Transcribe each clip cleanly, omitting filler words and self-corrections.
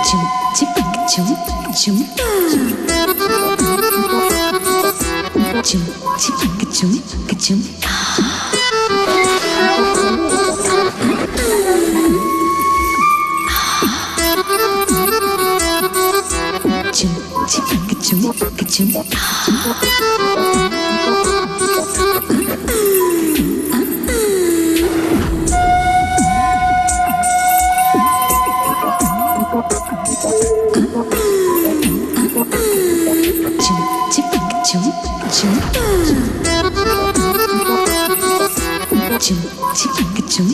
चुम चिक चुम चुम चुम चिक चुम चुम चुम चिक चुम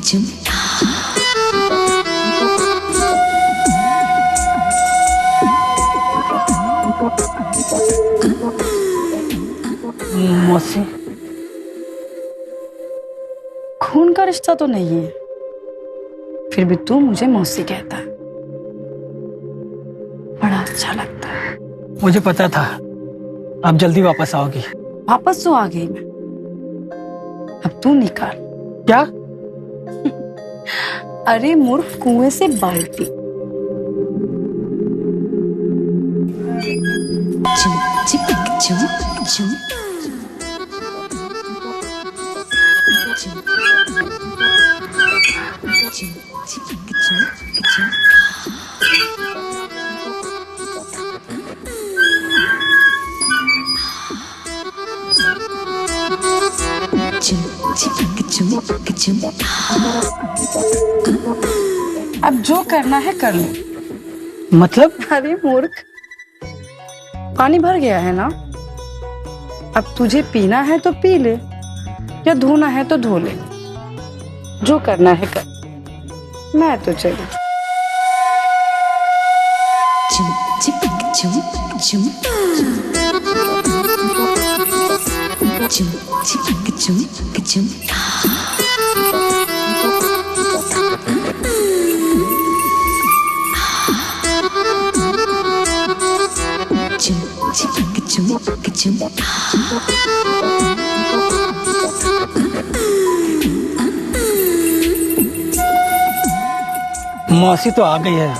चुम मौसी, खून का रिश्ता तो नहीं है, फिर भी तू मुझे मौसी कहता है, बड़ा अच्छा लगता है। मुझे पता था आप जल्दी वापस आओगी। वापस तो आ गई मैं, अब तू निकाल। क्या? अरे मूर्ख, कुएं से बाल्टी। चुम चिक चुम चुम अब जो करना है कर लो। मतलब? अरे मूर्ख, पानी भर गया है ना, अब तुझे पीना है तो पी ले, या धोना है तो धो ले, जो करना है कर। मैं तो चली। चुम चिक चुम चुम चुम चिक चुम चुम चुम चिक चुम चुम मौसी तो आ गई है,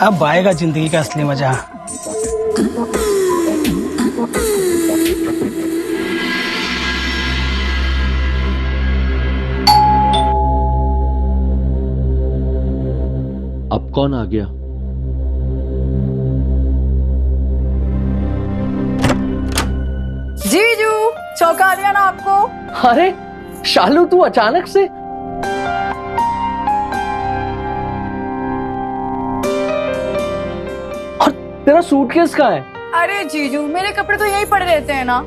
अब आएगा जिंदगी का असली मजा। अब कौन आ गया? जीजू, चौंका दिया ना आपको? अरे शालू, तू अचानक से? और तेरा सूटकेस कहाँ है? अरे जीजू, मेरे कपड़े तो यही पड़े रहते हैं ना,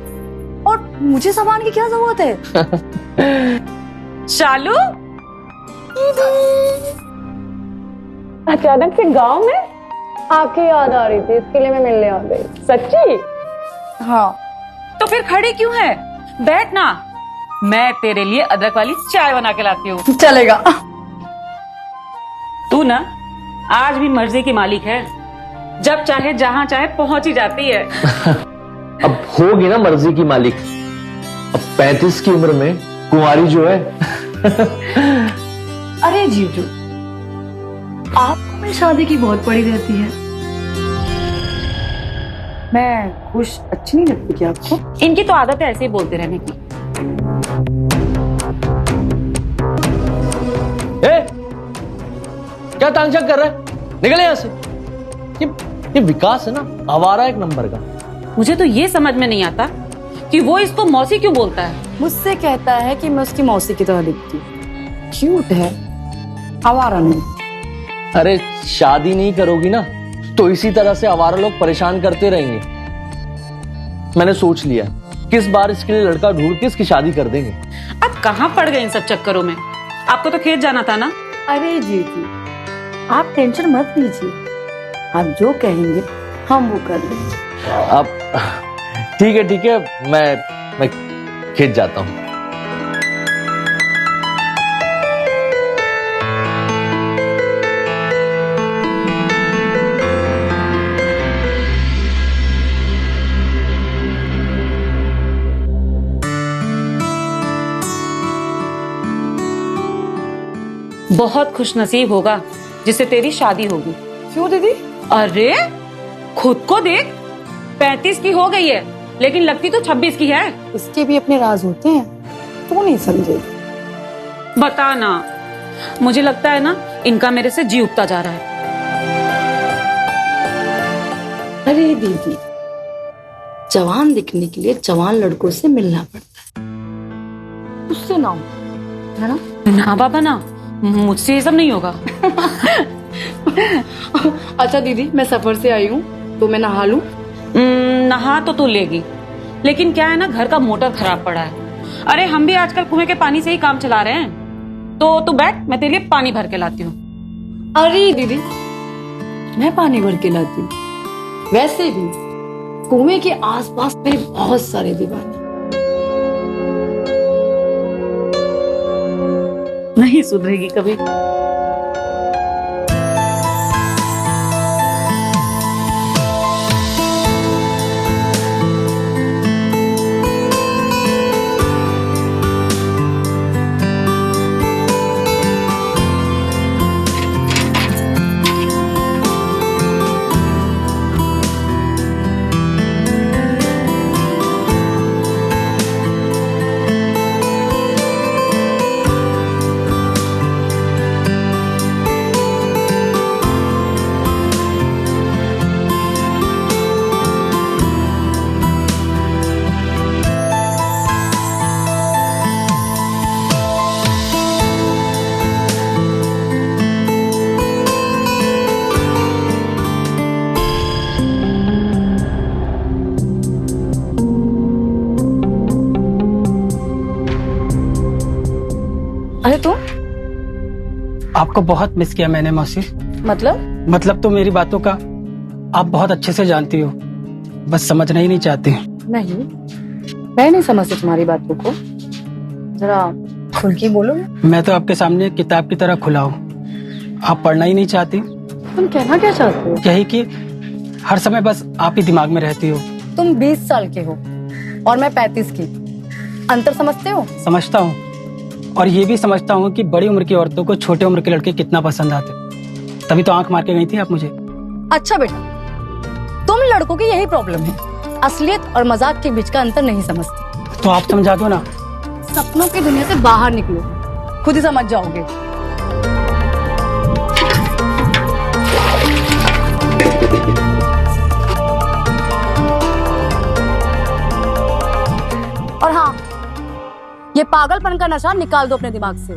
और मुझे सामान की क्या जरूरत है? शालू, अचानक से गांव में आपकी याद आ रही थी, इसके लिए मैं मिलने आ गई। सच्ची? हाँ। तो फिर खड़ी क्यों है? बैठ ना, मैं तेरे लिए अदरक वाली चाय बना के लाती हूँ। चलेगा। तू ना आज भी मर्जी की मालिक है, जब चाहे जहाँ चाहे पहुंच ही जाती है। अब होगी ना मर्जी की मालिक, अब 35 की उम्र में कुंवारी जो है। अरे जीजू, आपको मेरी शादी की बहुत पड़ी रहती है। मैं खुश अच्छी नहीं लगती क्या आपको? इनकी तो आदत है ऐसे ही बोलते रहने की। ए, क्या तांगझांग कर रहा है? निकले यहां से। ये विकास है ना, आवारा एक नंबर का। मुझे तो ये समझ में नहीं आता कि वो इसको मौसी क्यों बोलता है। मुझसे कहता है कि मैं उसकी मौसी की तरह दिखती हूँ, क्यूट है, आवारा नहीं। अरे शादी नहीं करोगी ना, तो इसी तरह से आवारा लोग परेशान करते रहेंगे। मैंने सोच लिया कि इस बार इसके लिए लड़का ढूंढ के इसकी शादी कर देंगे। अब कहाँ पड़ गए इन सब चक्करों में? आपको तो खेत जाना था ना। अरे जीजू, आप टेंशन मत लीजिए, आप जो कहेंगे हम वो कर लेंगे। अब ठीक है, मैं खेत जाता हूँ। बहुत खुशनसीब होगा जिससे तेरी शादी होगी। क्यों दीदी? अरे खुद को देख, 35 की हो गई है लेकिन लगती तो 26 की है। इसके भी अपने राज होते हैं, तू नहीं समझे। बता ना, मुझे लगता है ना इनका मेरे से जी उठता जा रहा है। अरे दीदी, जवान दिखने के लिए जवान लड़कों से मिलना पड़ता है, उससे ना हो, है ना? ना बाबा ना, मुझसे ये सब नहीं होगा। अच्छा दीदी, मैं सफर से आई हूँ तो मैं नहा लूं? नहा तो तू लेगी, लेकिन क्या है ना, घर का मोटर खराब पड़ा है। अरे हम भी आजकल कुएं के पानी से ही काम चला रहे हैं। तो तू बैठ, मैं तेरे लिए पानी भर के लाती हूँ। अरे दीदी, मैं पानी भर के लाती हूँ। वैसे भी कुएं के आसपास मेरे बहुत सारे दीवाने। नहीं सुधरेगी कभी। अरे तू? आपको बहुत मिस किया मैंने मौसी। मतलब तो मेरी बातों का आप बहुत अच्छे से जानती हो, बस समझना ही नहीं चाहती। नहीं, मैं नहीं समझती तुम्हारी बातों को, जरा खुल के बोलो। मैं तो आपके सामने किताब की तरह खुला हूँ, आप पढ़ना ही नहीं चाहती। तुम कहना क्या चाहते हो? यही कि हर समय बस आप ही दिमाग में रहती हो। तुम 20 साल के हो और मैं 35 की, अंतर समझते हो? समझता हूँ, और ये भी समझता हूँ कि बड़ी उम्र की औरतों को छोटे उम्र के लड़के कितना पसंद आते, तभी तो आंख मार के गई थी आप मुझे। अच्छा बेटा, तुम लड़कों की यही प्रॉब्लम है, असलियत और मजाक के बीच का अंतर नहीं समझते। तो आप समझा दो ना। सपनों की दुनिया से बाहर निकलो, खुद ही समझ जाओगे। और हाँ, ये पागलपन का नशा निकाल दो अपने दिमाग से।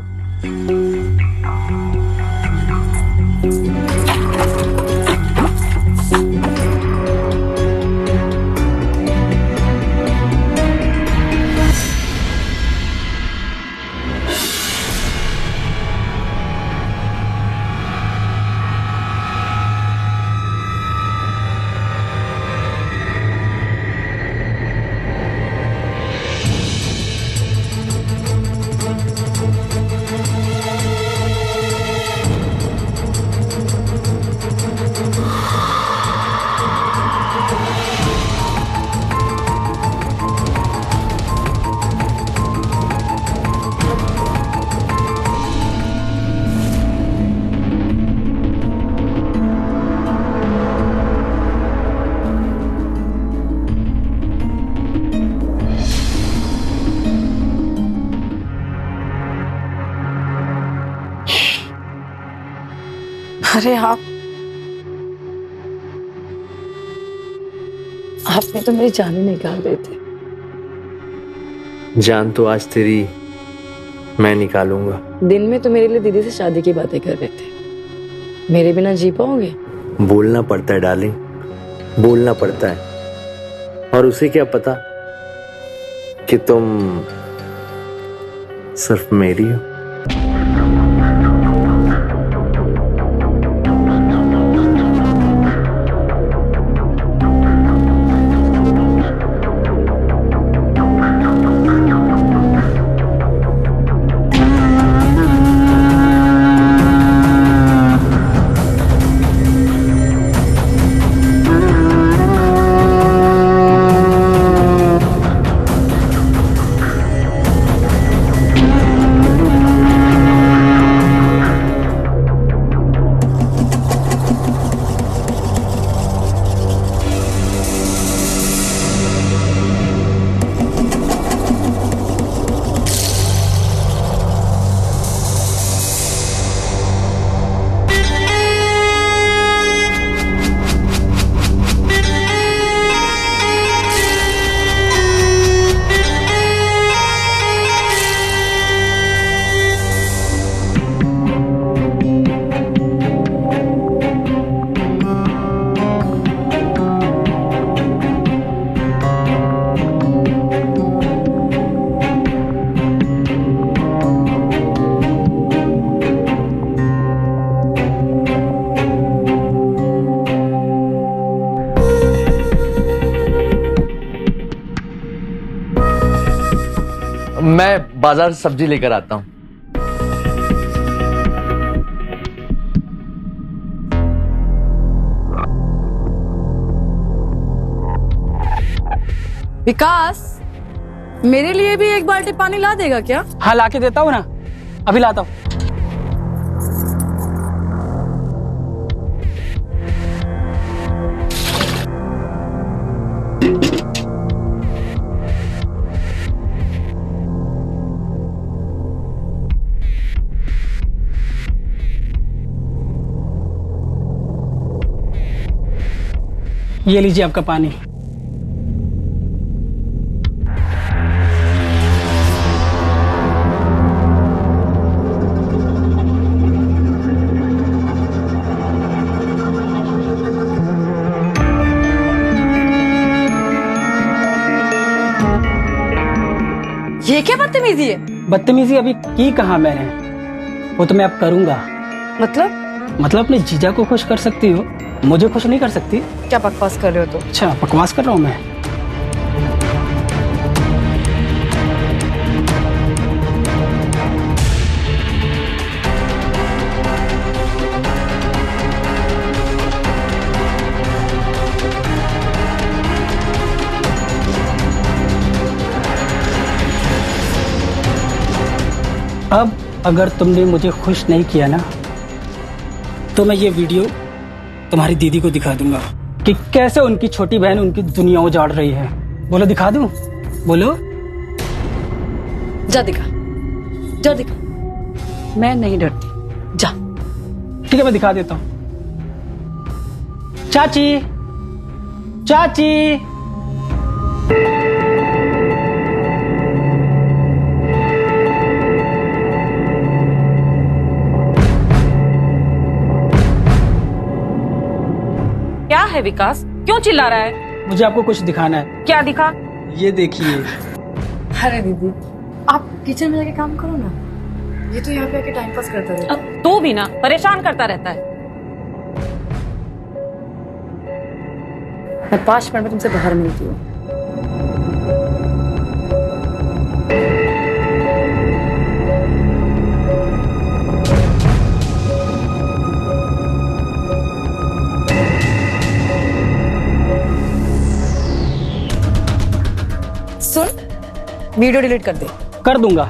अरे आपने तो मेरी जान ही निकाल दी थी। जान तो आज तेरी मैं निकालूंगा। दिन में तो मेरे लिए दीदी से शादी की बातें कर रहे थे, मेरे बिना जी पाओगे? बोलना पड़ता है डार्लिंग, बोलना पड़ता है। और उसे क्या पता कि तुम सिर्फ मेरी हो। मैं बाजार से सब्जी लेकर आता हूँ। विकास, मेरे लिए भी एक बाल्टी पानी ला देगा क्या? हाँ ला के देता हूँ ना, अभी लाता हूँ। ये लीजिए आपका पानी। ये क्या बदतमीजी है? बदतमीजी अभी की कहा मैंने, वो तो मैं अब करूंगा। मतलब अपने जीजा को खुश कर सकती हो, मुझे खुश नहीं कर सकती। क्या बकवास कर रहे हो तुम? अच्छा बकवास कर रहा हूँ मैं? अब अगर तुमने मुझे खुश नहीं किया ना, तो मैं ये वीडियो तुम्हारी दीदी को दिखा दूंगा कि कैसे उनकी छोटी बहन उनकी दुनिया उजाड़ रही है। बोलो दिखा दूं? बोलो। जा दिखा, जा दिखा। मैं नहीं डरती, जा। ठीक है मैं दिखा देता हूँ। चाची, चाची। क्या है विकास, क्यों चिल्ला रहा है? मुझे आपको कुछ दिखाना है। क्या दिखा? ये देखिए। अरे दीदी, आप किचन में जाके काम करो ना, ये तो यहाँ पे आके टाइम पास करता रहता है। अब तू भी ना परेशान करता रहता है। मैं 5 मिनट में तुमसे बाहर मिलती हूँ। सुन, वीडियो डिलीट कर दे। कर दूंगा,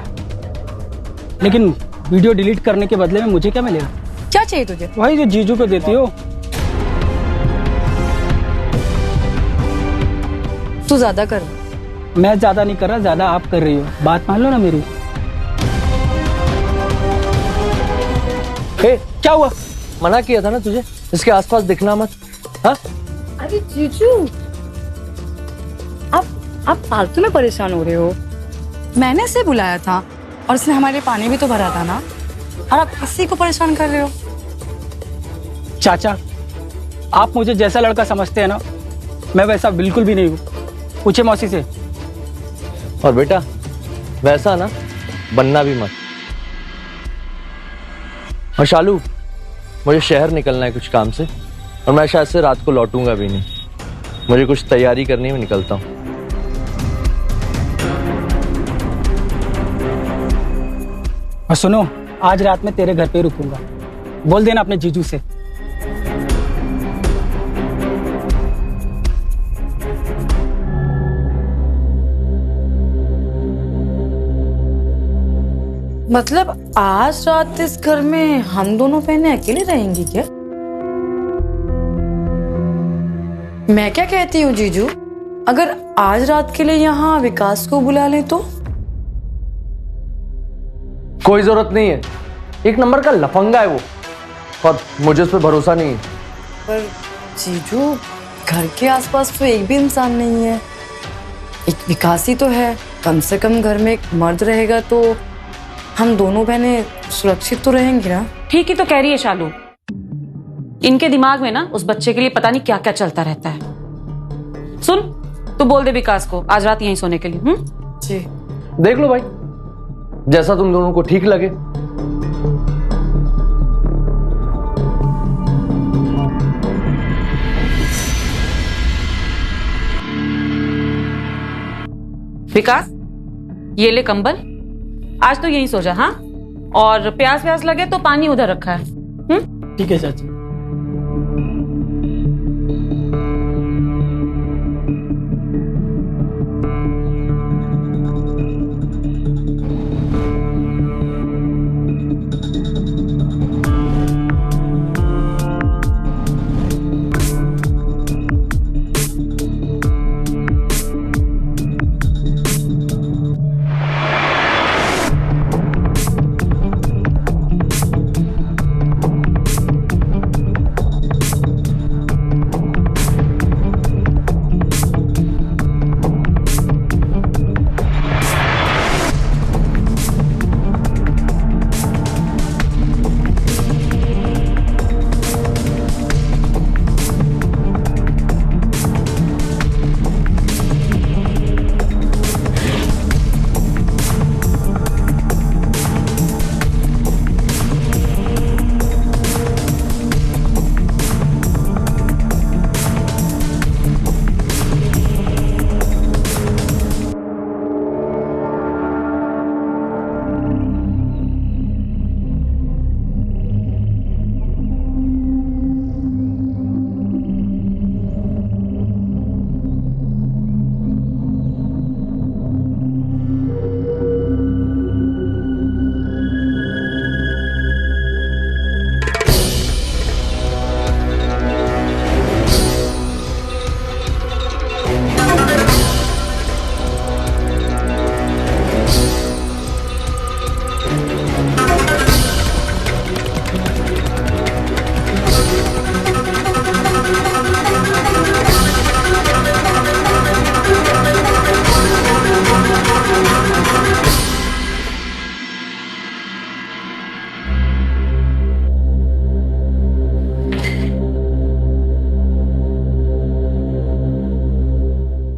लेकिन वीडियो डिलीट करने के बदले में मुझे क्या मिलेगा? क्या चाहिए तुझे? वही जो जीजू को देती हो। तू ज्यादा कर। मैं ज्यादा नहीं कर रहा, ज्यादा आप कर रही हो। बात मान लो ना मेरी। क्या हुआ? मना किया था ना तुझे इसके आसपास दिखना मत। हाँ? अरे जीजू, आप फालतू में परेशान हो रहे हो। मैंने इसे बुलाया था और इसने हमारे लिए पानी भी तो भरा था ना, और आप इसी को परेशान कर रहे हो। चाचा, आप मुझे जैसा लड़का समझते हैं ना, मैं वैसा बिल्कुल भी नहीं हूँ। पूछे मौसी से। और बेटा वैसा ना बनना भी मत। और शालू, मुझे शहर निकलना है कुछ काम से, और मैं शायद से रात को लौटूंगा भी नहीं। मुझे कुछ तैयारी करनी है, मैं निकलता हूँ। और सुनो, आज रात में तेरे घर पे रुकूंगा। बोल देना अपने जीजू से। मतलब आज रात इस घर में हम दोनों बहनें अकेले रहेंगी क्या? मैं क्या कहती हूँ जीजू, अगर आज रात के लिए यहाँ विकास को बुला लें तो? कोई जरूरत नहीं है, एक नंबर का लफंगा है वो, और मुझे उस पर भरोसा नहीं है। पर जीजू, घर के आसपास तो एक भी इंसान नहीं है। एक विकास ही तो है, कम से कम घर में एक मर्द रहेगा तो हम दोनों बहनें सुरक्षित तो रहेंगी ना। ठीक ही तो कह रही है शालू। इनके दिमाग में ना उस बच्चे के लिए पता नहीं क्या क्या चलता रहता है। सुन, तू बोल दे विकास को आज रात यहीं सोने के लिए। जी। देख लो भाई, जैसा तुम दोनों को ठीक लगे। विकास, ये ले कंबल, आज तो यहीं सो जा। हाँ, और प्यास व्यास लगे तो पानी उधर रखा है। ठीक है चाची।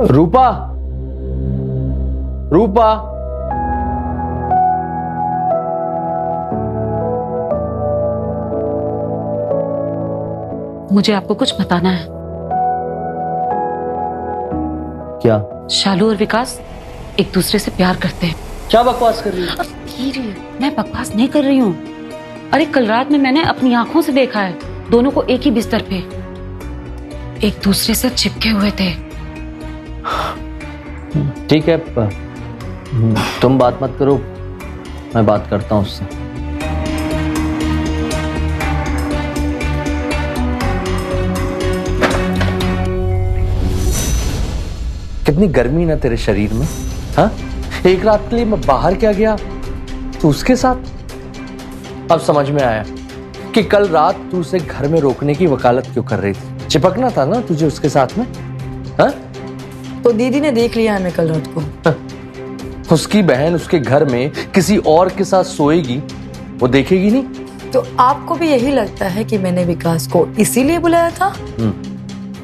रूपा, रूपा, मुझे आपको कुछ बताना है। क्या? शालू और विकास एक दूसरे से प्यार करते हैं। क्या बकवास कर रही है? धीरे, मैं बकवास नहीं कर रही हूँ। अरे कल रात में मैंने अपनी आंखों से देखा है, दोनों को एक ही बिस्तर पे एक दूसरे से चिपके हुए थे। ठीक है, तुम बात मत करो, मैं बात करता हूं उससे। कितनी गर्मी ना तेरे शरीर में, हाँ? एक रात के लिए मैं बाहर क्या गया तो उसके साथ। अब समझ में आया कि कल रात तू उसे घर में रोकने की वकालत क्यों कर रही थी। चिपकना था ना तुझे उसके साथ में, हाँ? तो दीदी ने देख लिया हमें कल रात को। उसकी बहन उसके घर में किसी और के साथ सोएगी, वो देखेगी नहीं? तो आपको भी यही लगता है कि मैंने विकास को इसीलिए बुलाया था?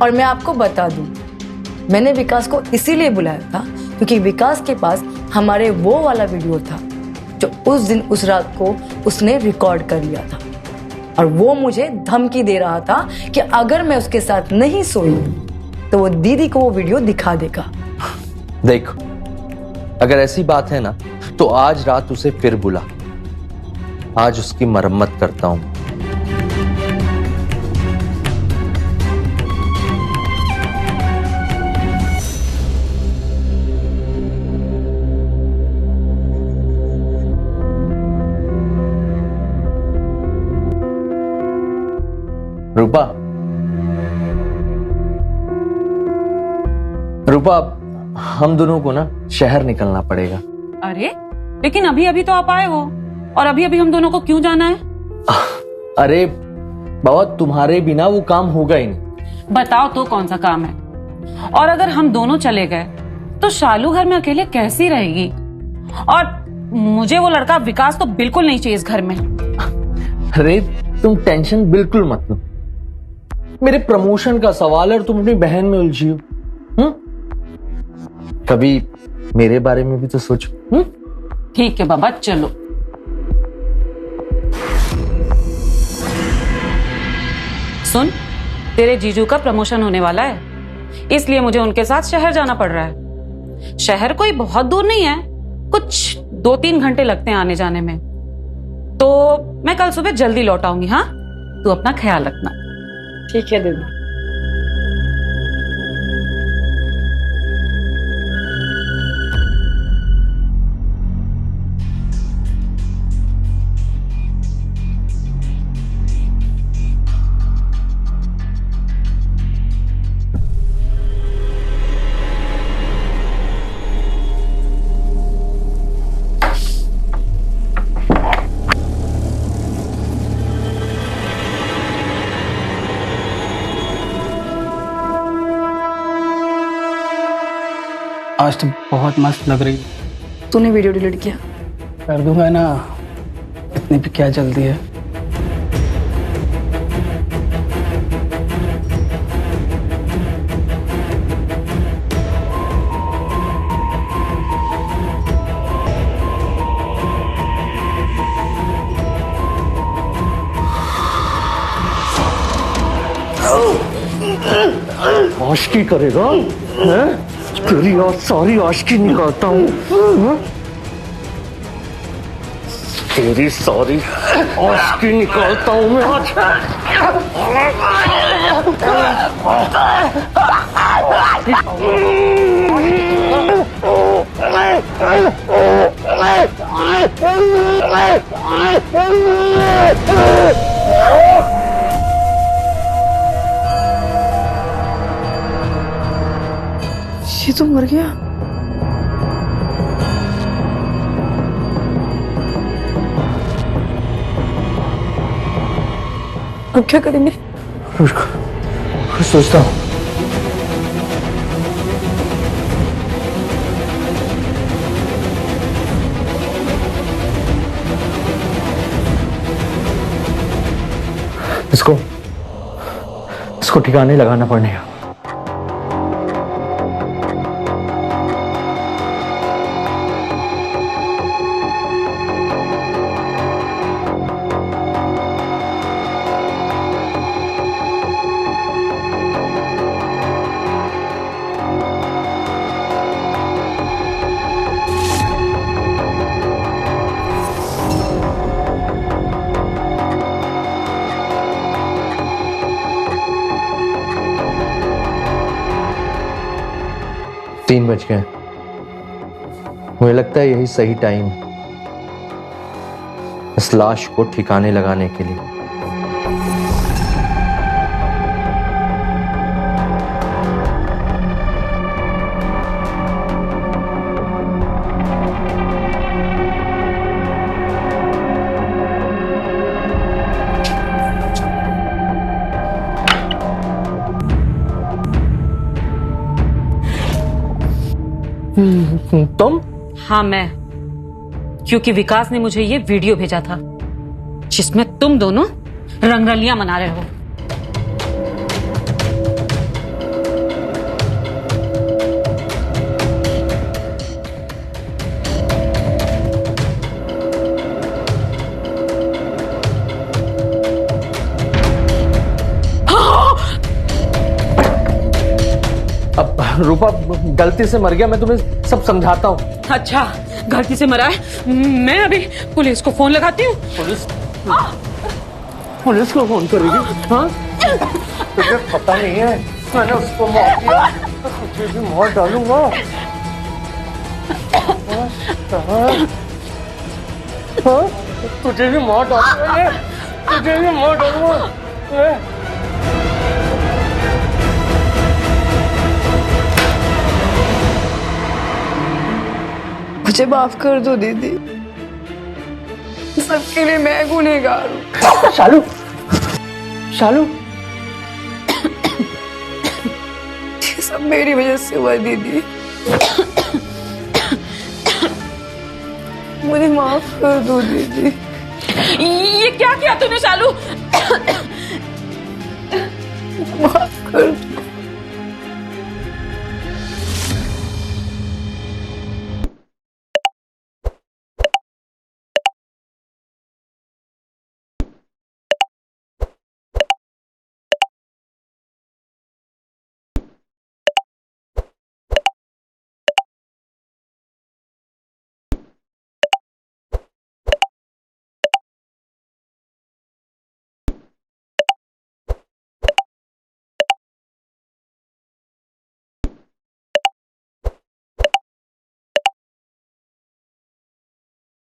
और मैं आपको बता दूं, मैंने विकास को इसीलिए बुलाया था क्योंकि विकास के पास हमारे वो वाला वीडियो था जो उस दिन उस रात को उसने रिकॉर्ड कर लिया था, और वो मुझे धमकी दे रहा था कि अगर मैं उसके साथ नहीं सोई तो वो दीदी को वो वीडियो दिखा देगा। देख, अगर ऐसी बात है ना तो आज रात उसे फिर बुला, आज उसकी मरम्मत करता हूं। रूपा, रूपा, हम दोनों को ना शहर निकलना पड़ेगा। अरे लेकिन अभी अभी तो आप आए हो, और अभी अभी हम दोनों को क्यों जाना है? अरे बाबा, तुम्हारे बिना वो काम होगा ही नहीं। बताओ तो कौन सा काम है? और अगर हम दोनों चले गए तो शालू घर में अकेले कैसी रहेगी? और मुझे वो लड़का विकास तो बिल्कुल नहीं चाहिए इस घर में। अरे तुम टेंशन बिल्कुल मत लो, मेरे प्रमोशन का सवाल है और तुम अपनी बहन में उलझी हो। कभी मेरे बारे में भी तो सोचो। ठीक है बाबा, चलो। सुन, तेरे जीजू का प्रमोशन होने वाला है, इसलिए मुझे उनके साथ शहर जाना पड़ रहा है। शहर कोई बहुत दूर नहीं है, कुछ 2-3 घंटे लगते हैं आने जाने में। तो मैं कल सुबह जल्दी लौट आऊंगी। हाँ, तू अपना ख्याल रखना। ठीक है दीदी। आज तो बहुत मस्त लग रही है। तूने वीडियो डिलीट किया? कर दूंगा ना, इतनी भी क्या जल्दी है। आशिकी करेगा हैं? तेरी आज सारी आशिकी निकालता हूँ। तेरी सारी आशिकी निकालता हूँ मैं आज। ये तो मर गया। अब क्या करेंगे? सोचता हूँ। इसको ठिकाने लगाना पड़ेगा। तीन बज गए। मुझे लगता है यही सही टाइम इस लाश को ठिकाने लगाने के लिए। तुम? हाँ मैं, क्योंकि विकास ने मुझे ये वीडियो भेजा था जिसमें तुम दोनों रंगरलियां मना रहे हो। अब रूपा गलती से मर गया, मैं तुम्हें सब समझाता हूँ। अच्छा, गलती से मरा है। मैं अभी पुलिस को फोन लगाती हूँ। पुलिस को फोन करेगी? हाँ, तुझे पता नहीं है मैंने उसको मार दिया, तुझे भी मार डालूंगा। हाँ, तुझे भी मार डालूंगा, तुझे भी मार डालूंगा। मुझे माफ कर दो दीदी, सबके लिए मैं गुनहगार हूँ। शालू, शालू, ये सब मेरी वजह से हुआ दीदी, मुझे माफ कर दो दीदी। ये क्या किया तूने शालू? माफ कर दो।